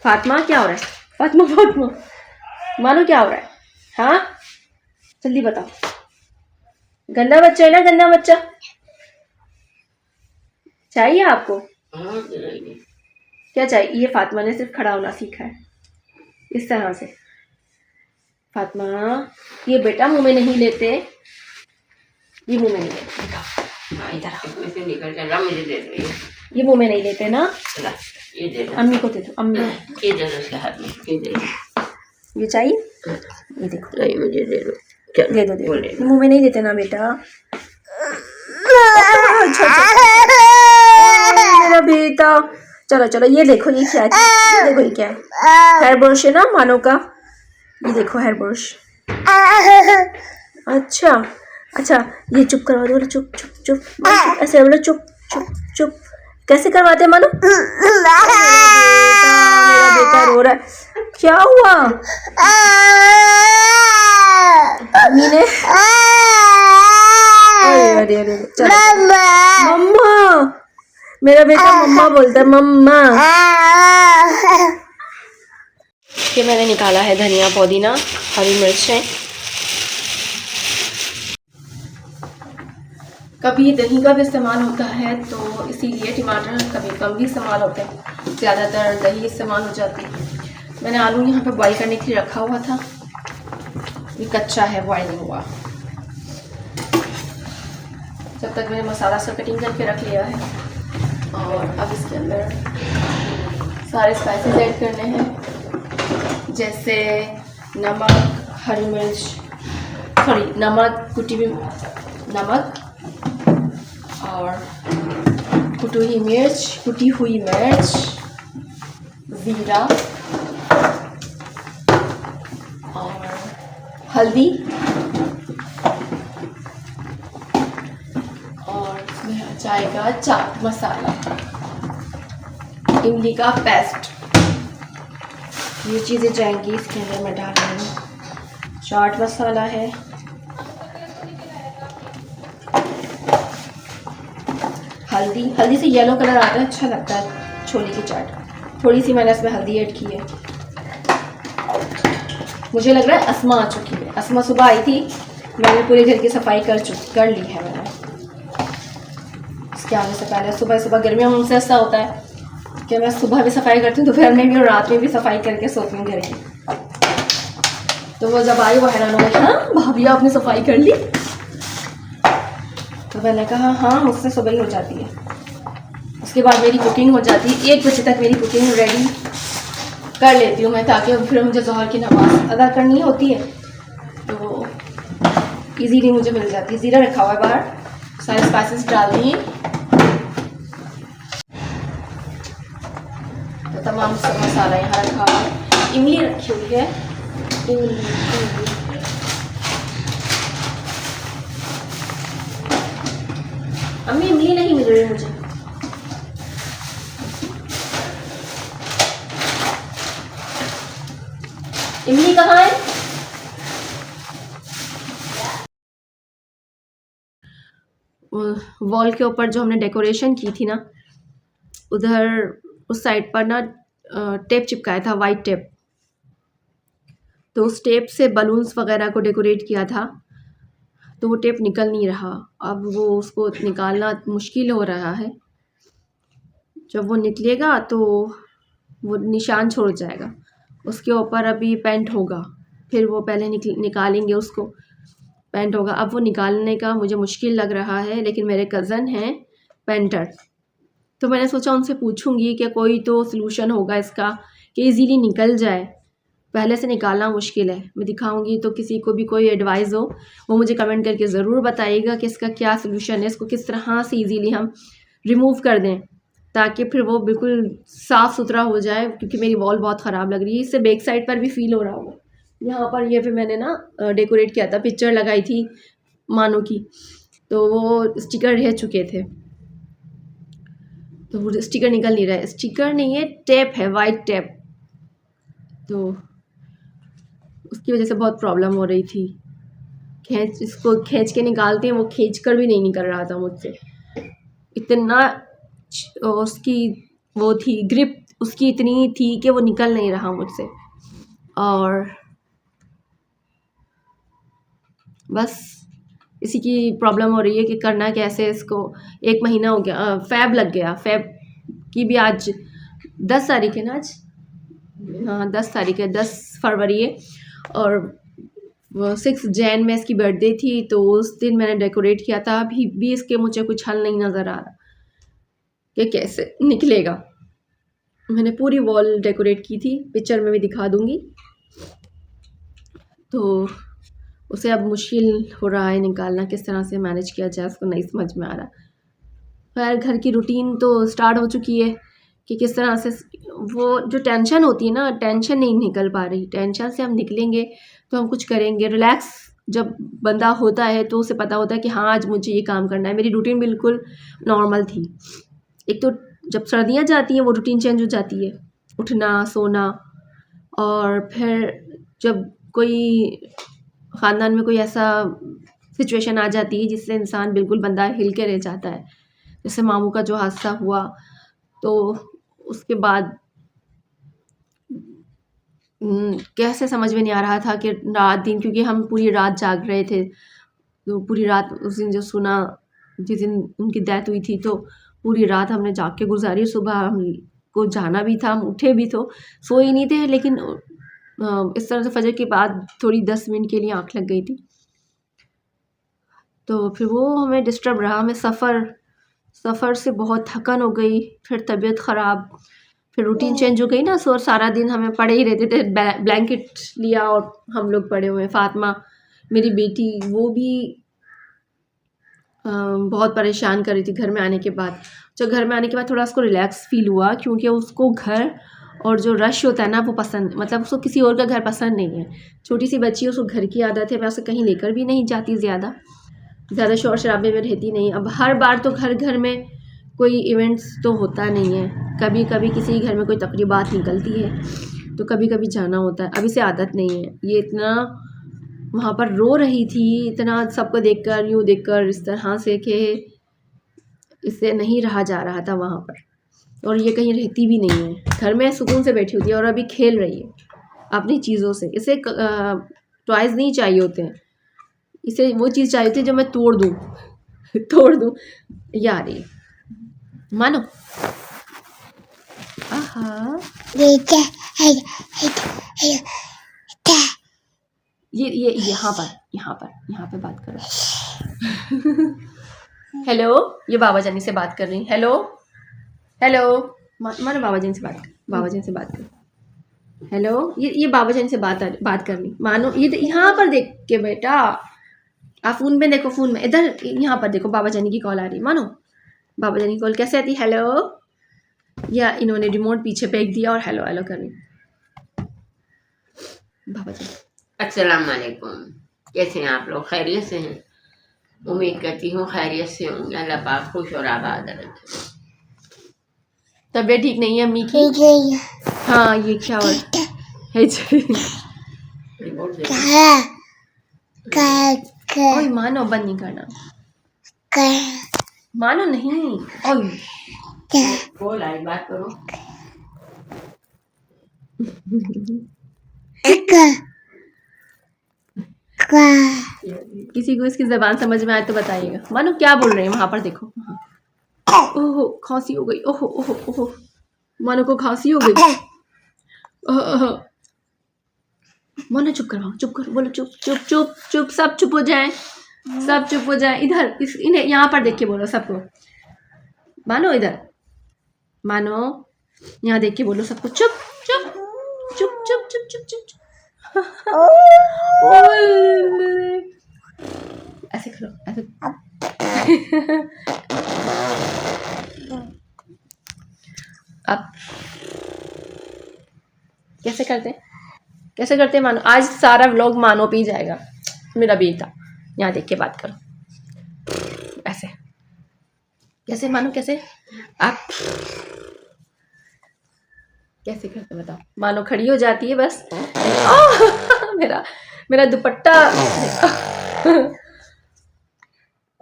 फातिमा क्या हो रहा है? फातिमा फातिमा मानो क्या हो रहा है? हाँ जल्दी बताओ। गंदा बच्चा है ना, गंदा बच्चा। चाहिए आपको? क्या चाहिए? ये फातिमा ने सिर्फ खड़ा होना सीखा है इस तरह से। फातिमा ये बेटा मुंह में नहीं लेते, ये मुंह में नहीं लेते। इधर आओ। ये मुंह में नहीं लेते ना। ये दे दो, अम्मी को दे दो, अम्मी ये दे दो उसके हाथ में, ये दे दो। ये चाहिए? ये देखो, नहीं मुझे दे दो, दे दो, दे दो। बोले ये मुंह में नहीं देते ना बेटा। मेरा बेटा। चलो चलो, ये देखो ये क्या है, ये देखो ये क्या है। हेयर ब्रश है ना मानो का। ये देखो हेयर ब्रश। अच्छा अच्छा, ये चुप करवा दो। बोलो चुप चुप चुप, ऐसे बोलो चुप चुप चुप। कैसे करवाते हैं मानो? मेरा बेटा रो रहा है। क्या हुआ? अम्मी ने अरे अरे चलो। मम्मा, मेरा बेटा मम्मा बोलता है, मम्मा। ये मैंने निकाला है धनिया, पुदीना, हरी मिर्चें। कभी दही का भी इस्तेमाल होता है तो इसीलिए टमाटर कभी कम भी इस्तेमाल होते हैं, ज़्यादातर दही इस्तेमाल हो जाती है। मैंने आलू यहाँ पे बॉईल करने के लिए रखा हुआ था, ये कच्चा है, बॉईल नहीं हुआ। जब तक मैंने मसाला सब कटिंग करके रख लिया है और अब इसके अंदर सारे स्पाइसेस ऐड करने हैं, जैसे नमक, हरी मिर्च, सॉरी नमक, कुटी हुई नमक और कुटी हुई मिर्च, ज़ीरा और हल्दी, और इसमें आ जाएगा चाट मसाला, इमली का पेस्ट। ये चीज़ें जाएंगी इसके अंदर मैं डाल रही हूँ। चाट मसाला है, हल्दी से येलो कलर आता है, अच्छा लगता है छोले की चाट। थोड़ी सी मैंने इसमें हल्दी ऐड की है। मुझे लग रहा है अस्मा आ चुकी है। अस्मा सुबह आई थी, मैंने पूरे घर की सफाई कर ली है मैंने। इसके आने से पहले सुबह सुबह गर्मियों में मुझसे ऐसा होता है कि मैं सुबह भी सफाई करती हूँ, दोपहर में भी और रात में भी सफाई करके सोती हूँ घर की। तो वो जब आई वो हैरान हो गई, हाँ भाभी आपने सफाई कर ली? तो मैंने कहा हाँ मुझसे सुबह ही हो जाती है। उसके बाद मेरी कुकिंग हो जाती है, 1 बजे तक मेरी कुकिंग रेडी कर लेती हूँ मैं, ताकि फिर मुझे ज़ोहर की नमाज़ अदा करनी होती है तो इजीली मुझे मिल जाती है। ज़ीरा रखा हुआ है बाहर, सारे स्पाइसेस डाल दिए, तो तमाम सब मसाला यहाँ रखा हुआ है। इमली रखी हुई है, इमली अम्मी इमली नहीं मिल रही मुझे। इमली कहाँ है? वॉल के ऊपर जो हमने डेकोरेशन की थी ना, उधर उस साइड पर ना टेप चिपकाया था, वाइट टेप। तो उस टेप से बलून्स वगैरह को डेकोरेट किया था, तो वो टेप निकल नहीं रहा। अब वो उसको निकालना मुश्किल हो रहा है। जब वो निकलेगा तो वो निशान छोड़ जाएगा, उसके ऊपर अभी पेंट होगा, फिर वो पहले निकालेंगे उसको, पेंट होगा। अब वो निकालने का मुझे मुश्किल लग रहा है, लेकिन मेरे कज़न हैं पेंटर, तो मैंने सोचा उनसे पूछूंगी कि कोई तो सलूशन होगा इसका कि इजीली निकल जाए। पहले से निकालना मुश्किल है, मैं दिखाऊंगी, तो किसी को भी कोई एडवाइस हो वो मुझे कमेंट करके ज़रूर बताइएगा कि इसका क्या सलूशन है, इसको किस तरह से इजीली हम रिमूव कर दें ताकि फिर वो बिल्कुल साफ़ सुथरा हो जाए। क्योंकि मेरी वॉल बहुत ख़राब लग रही है, इससे बैक साइड पर भी फील हो रहा होगा। यहाँ पर ये भी मैंने ना डेकोरेट किया था, पिक्चर लगाई थी मानो की, तो वो स्टिकर रह चुके थे, तो वो स्टिकर निकल नहीं रहा है। स्टिकर नहीं है, टेप है, वाइट टेप, तो उसकी वजह से बहुत प्रॉब्लम हो रही थी। इसको खींच के निकालते हैं, वो खींच कर भी नहीं निकल रहा था मुझसे, इतना उसकी वो थी ग्रिप उसकी इतनी थी कि वो निकल नहीं रहा मुझसे। और बस इसी की प्रॉब्लम हो रही है कि करना कैसे इसको। 1 महीना हो गया, फ़ैब लग गया। फ़ैब की भी आज 10 तारीख है ना आज? हाँ 10 तारीख है, 10 फरवरी है। और 6 जैन में इसकी बर्थडे थी, तो उस दिन मैंने डेकोरेट किया था। अभी भी इसके मुझे कुछ हल नहीं नज़र आ रहा कि कैसे निकलेगा। मैंने पूरी वॉल डेकोरेट की थी, पिक्चर में भी दिखा दूँगी। तो उसे अब मुश्किल हो रहा है निकालना, किस तरह से मैनेज किया जाए उसको नहीं समझ में आ रहा। खैर घर की रूटीन तो स्टार्ट हो चुकी है कि किस तरह से वो जो टेंशन होती है ना, टेंशन नहीं निकल पा रही। टेंशन से हम निकलेंगे तो हम कुछ करेंगे। रिलैक्स जब बंदा होता है तो उसे पता होता है कि हाँ आज मुझे ये काम करना है। मेरी रूटीन बिल्कुल नॉर्मल थी। एक तो जब सर्दियाँ जाती हैं वो रूटीन चेंज हो जाती है, उठना सोना। और फिर जब कोई ख़ानदान में कोई ऐसा सिचुएशन आ जाती है जिससे इंसान बिल्कुल बंदा हिल के रह जाता है, जैसे मामू का जो हादसा हुआ, तो उसके बाद कैसे समझ में नहीं आ रहा था कि रात दिन, क्योंकि हम पूरी रात जाग रहे थे। तो पूरी रात उस दिन जो सुना, जिस दिन उनकी डेथ हुई थी, तो पूरी रात हमने जाग के गुजारी। सुबह हमको जाना भी था, हम उठे भी तो सोए ही नहीं थे, लेकिन इस तरह से फजर के बाद थोड़ी 10 मिनट के लिए आँख लग गई थी। तो फिर वो हमें डिस्टर्ब रहा। हमें सफ़र से बहुत थकन हो गई, फिर तबीयत ख़राब, फिर रूटीन चेंज हो गई ना। सो सारा दिन हमें पड़े ही रहते थे। ब्लैंकेट लिया और हम लोग पड़े हुए हैं। फ़ातिमा मेरी बेटी, वो भी बहुत परेशान कर रही थी घर में आने के बाद। जब घर में आने के बाद थोड़ा उसको रिलैक्स फ़ील हुआ, क्योंकि उसको घर और जो रश होता है ना वो पसंद, मतलब उसको किसी और का घर पसंद नहीं है। छोटी सी बच्ची है, उसको घर की आदत है। मैं उसे कहीं लेकर भी नहीं जाती, ज़्यादा शोर शराबे में रहती नहीं। अब हर बार तो घर में कोई इवेंट्स तो होता नहीं है, कभी कभी किसी घर में कोई तकरीबात निकलती है तो कभी कभी जाना होता है। अब इसे आदत नहीं है। ये इतना वहाँ पर रो रही थी, इतना सबको देखकर, यूँ देखकर इस तरह से कि इससे नहीं रहा जा रहा था वहाँ पर। और ये कहीं रहती भी नहीं है, घर में सुकून से बैठी होती है और अभी खेल रही है अपनी चीज़ों से। इसे टॉयज़ नहीं चाहिए होते हैं, इसे वो चीज़ चाहिए होती है जो मैं तोड़ दूँ तोड़ दूँ। यार ये मानो, आहा ये यहाँ पर बात करो। हेलो, ये बाबा जानी से बात कर रही। हेलो हेलो, मानो बाबा जानी से बात कर। हेलो, ये बाबा जानी से बात करनी। मानो ये यहाँ पर देख के बेटा, आप फ़ोन में देखो, फ़ोन में इधर यहाँ पर देखो, बाबा जानी की कॉल आ रही। मानो बाबा जानी की कॉल कैसे आती? हेलो, या इन्होंने रिमोट पीछे फेंक दिया और हेलो हेलो कर रही। बाबा जानी अस्सलाम वालेकुम, कैसे हैं आप लोग? खैरियत से हैं? उम्मीद करती हूँ खैरियत से होंगे। अल्लाह पाक खुश और आबाद रखे। तबीयत ठीक नहीं है अम्मी की? हाँ ये क्या हो ओए मानो, बंद नहीं करना, मानो नहीं। ओए बोल आई बात करो। किसी को इसकी ज़बान समझ में आए तो बताइएगा। मानो क्या बोल रहे हैं वहाँ पर देखो। ओहो खांसी हो गई, ओहो ओहो ओहो, मानो को खांसी हो गई। मानो चुप करवाओ, चुप करो, बोलो चुप चुप चुप चुप, सब चुप हो जाए, सब चुप हो जाए। इधर इन्हें यहाँ पर देख के बोलो सबको। मानो इधर, मानो यहाँ देख के बोलो सबको, चुप चुप चुप चुप चुप चुप चुप चुप। ऐसे करो, ऐसे। अब कैसे करते हैं मानो? आज सारा व्लॉग मानो पे ही जाएगा। मेरा बेटा यहाँ देख के बात करो, ऐसे कैसे मानो, कैसे आप कैसे करते बताओ? मानो खड़ी हो जाती है बस। मेरा दुपट्टा।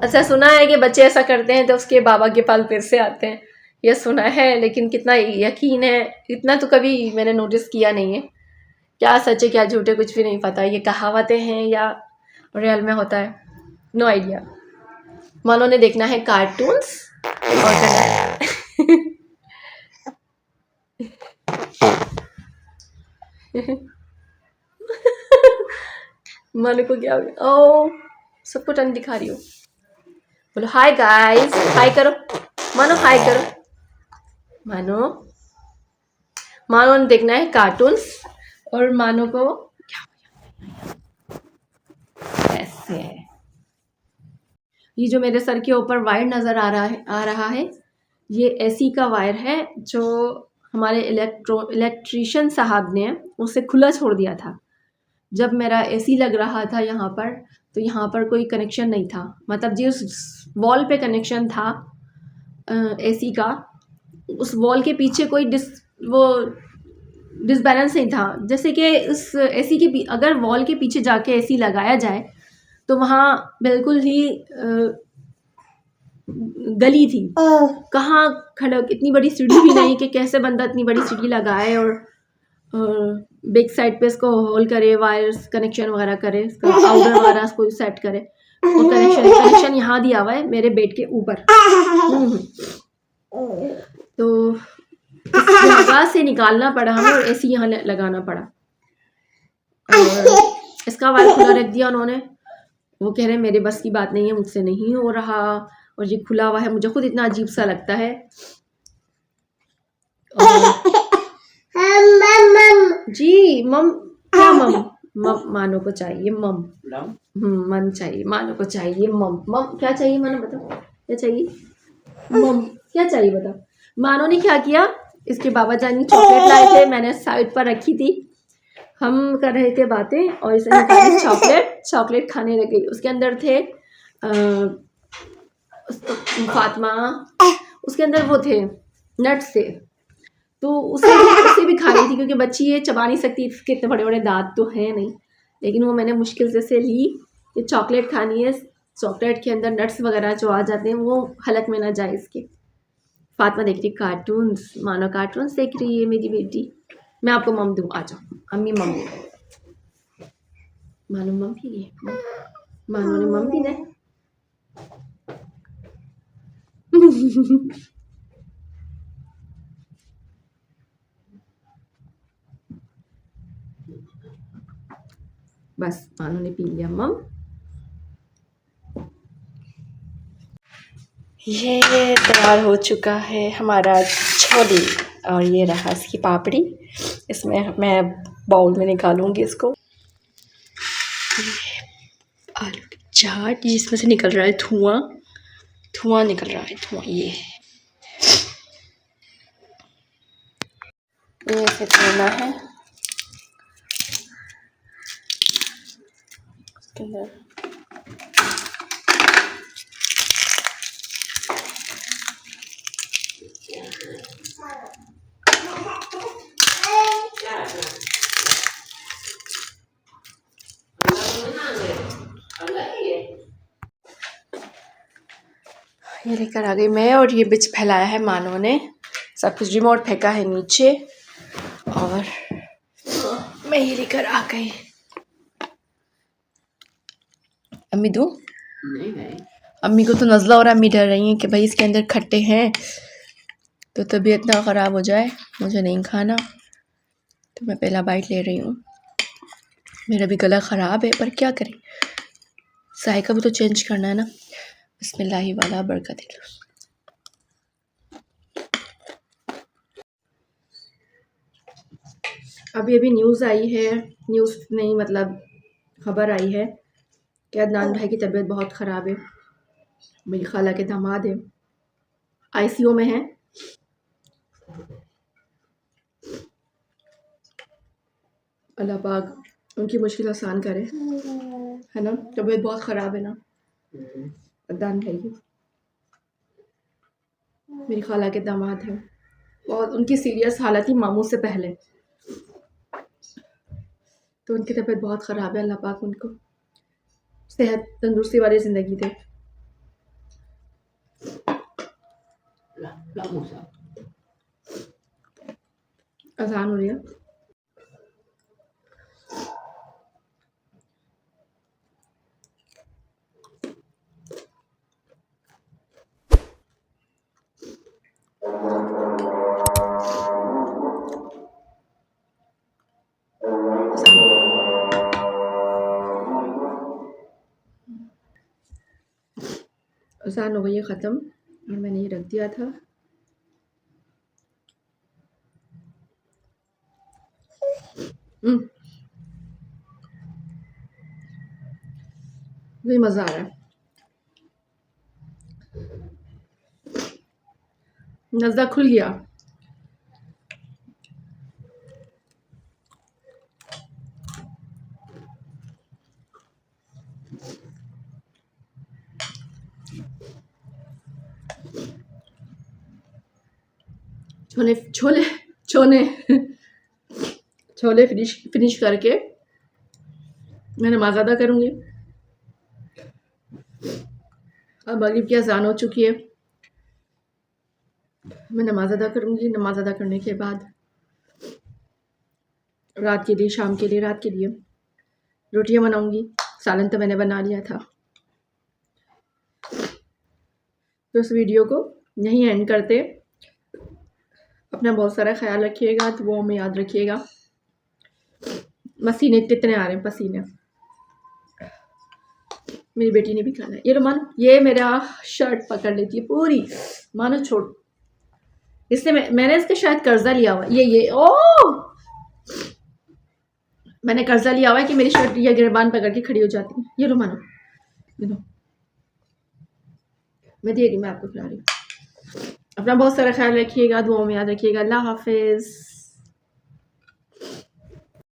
अच्छा सुना है कि बच्चे ऐसा करते हैं तो उसके बाबा के पास फिर से आते हैं। ये सुना है, लेकिन कितना यकीन है इतना तो कभी मैंने नोटिस किया नहीं है। क्या सच है क्या झूठ है कुछ भी नहीं पता, ये कहावतें हैं या रियल में होता है, नो आइडिया। मानो ने देखना है कार्टून्स और करना है मानो को क्या हो गया? ओ सबको टंग दिखा रही हो। बोलो हाय गाइस, हाय करो मानो, हाय करो मानो। मानो ने देखना है कार्टून्स और मानो को ऐसे है। ये जो मेरे सर के ऊपर वायर नज़र आ रहा है ये एसी का वायर है जो हमारे इलेक्ट्रिशियन साहब ने उसे खुला छोड़ दिया था। जब मेरा एसी लग रहा था यहाँ पर, तो यहाँ पर कोई कनेक्शन नहीं था, मतलब जिस वॉल पे कनेक्शन था एसी का, उस वॉल के पीछे कोई डिसबैलेंस नहीं था। जैसे कि उस एसी के अगर वॉल के पीछे जाके एसी लगाया जाए तो वहाँ बिल्कुल ही गली थी, कहाँ खड़ा, इतनी बड़ी सीढ़ी भी नहीं कि कैसे बंदा इतनी बड़ी सीढ़ी लगाए और बैक साइड पे इसको होल करे, वायर्स कनेक्शन वगैरह करे, इसका आउटर वगैरह इसको सेट करे। और कनेक्शन यहाँ दिया हुआ है मेरे बेड के ऊपर। तो इस जगह से निकालना पड़ा हमें और एसी यहाँ लगाना पड़ा और इसका वायर खुला रख दिया उन्होंने। वो कह रहे हैं मेरे बस की बात नहीं है, मुझसे नहीं हो रहा, और ये खुला हुआ है, मुझे खुद इतना अजीब सा लगता है। जी मम, क्या मम मानो को चाहिए मम, मन चाहिए मानो को चाहिए मम क्या चाहिए मानो बताओ, क्या चाहिए मम, क्या चाहिए बताओ। मानो ने क्या किया, इसके बाबा जानी चॉकलेट लाए थे, मैंने साइड पर रखी थी, हम कर रहे थे बातें और इसे निकाली चॉकलेट खाने लग गई। उसके अंदर थे फातिमा, उसके अंदर वो थे नट्स थे, तो उसे भी खा रही थी क्योंकि बच्ची ये चबा नहीं सकती, इसके इतने बड़े बड़े दांत तो हैं नहीं, लेकिन वो मैंने मुश्किल से ली। ये चॉकलेट खानी है, चॉकलेट के अंदर नट्स वगैरह जो आ जाते हैं वो हलक में ना जाए इसके। फातिमा देख रही कार्टून्स, मानो कार्टून्स देख रही है मेरी बेटी। मैं आपको मम दूँ, आ जाओ अम्मी मम दे, मानो मम पी है, मानो ने मम पीना है बस मानो ने पी लिया मम। ये तैयार हो चुका है हमारा छोले और ये रहा इसकी पापड़ी। इसमें मैं बाउल में निकालूंगी इसको। आलू की चाट जिसमें से निकल रहा है धुआं निकल रहा है, धुआं। ये ऐसे करना है इसके अंदर। ये लेकर आ गई मैं और ये बिच फैलाया है मानो ने, सब कुछ रिमोट फेंका है नीचे और मैं ये लेकर आ गई। अम्मी दूँ? नहीं अम्मी को तो नज़ला हो रहा है, अम्मी डर रही हैं कि भाई इसके अंदर खट्टे हैं तो तबीयत ना ख़राब हो जाए, मुझे नहीं खाना। तो मैं पहला बाइट ले रही हूँ। मेरा भी गला ख़राब है पर क्या करें, जायका भी तो चेंज करना है ना। बिस्मिल्लाहि वाला बरकत। अभी न्यूज़ आई है, न्यूज़ नहीं मतलब खबर आई है कि अदनान भाई की तबीयत बहुत ख़राब है। मेरी खाला के दामाद है, आईसीयू में है। अल्लाह पाक उनकी मुश्किल आसान करे, है ना। तबीयत बहुत ख़राब है ना अदनान भाई की। मेरी खाला के दामाद है और उनकी सीरियस हालत थी मामू से पहले, तो उनकी तबीयत बहुत ख़राब है। अल्लाह पाक उनको सेहत तंदुरुस्ती वाली ज़िंदगी दे। अज़ान हो रही है। अज़ान हो गई है ख़त्म और मैंने ये रख दिया था। मुझे मज़ा आ रहा है। नज़्ज़ा खुल गया। छोले छोले छोले छोले फिनिश करके मैं नमाज़ अदा करूँगी। अब मगरिब की अज़ान हो चुकी है। मैं नमाज़ अदा करूँगी। नमाज़ अदा करने के बाद रात के लिए, शाम के लिए, रात के लिए रोटियां बनाऊँगी। सालन तो मैंने बना लिया था। तो इस वीडियो को यहीं एंड करते। अपना बहुत सारा ख्याल रखिएगा, तो वो हमें याद रखिएगा। पसीने कितने आ रहे हैं, पसीने। मेरी बेटी ने भी खाना है। ये लो मानो, ये मेरा शर्ट पकड़ लेती है पूरी। मानो छोड़, इसने मैंने इसका शायद कर्जा लिया हुआ। ये ओ मैंने कर्जा लिया हुआ है कि मेरी शर्ट या गिरबान पकड़ के खड़ी हो जाती है। ये लो मानो, ये लो, मैं दे रही, मैं आपको खिला रही हूँ। अपना बहुत सारा ख्याल रखिएगा, दुआओं में याद रखिएगा। अल्लाह हाफिज़।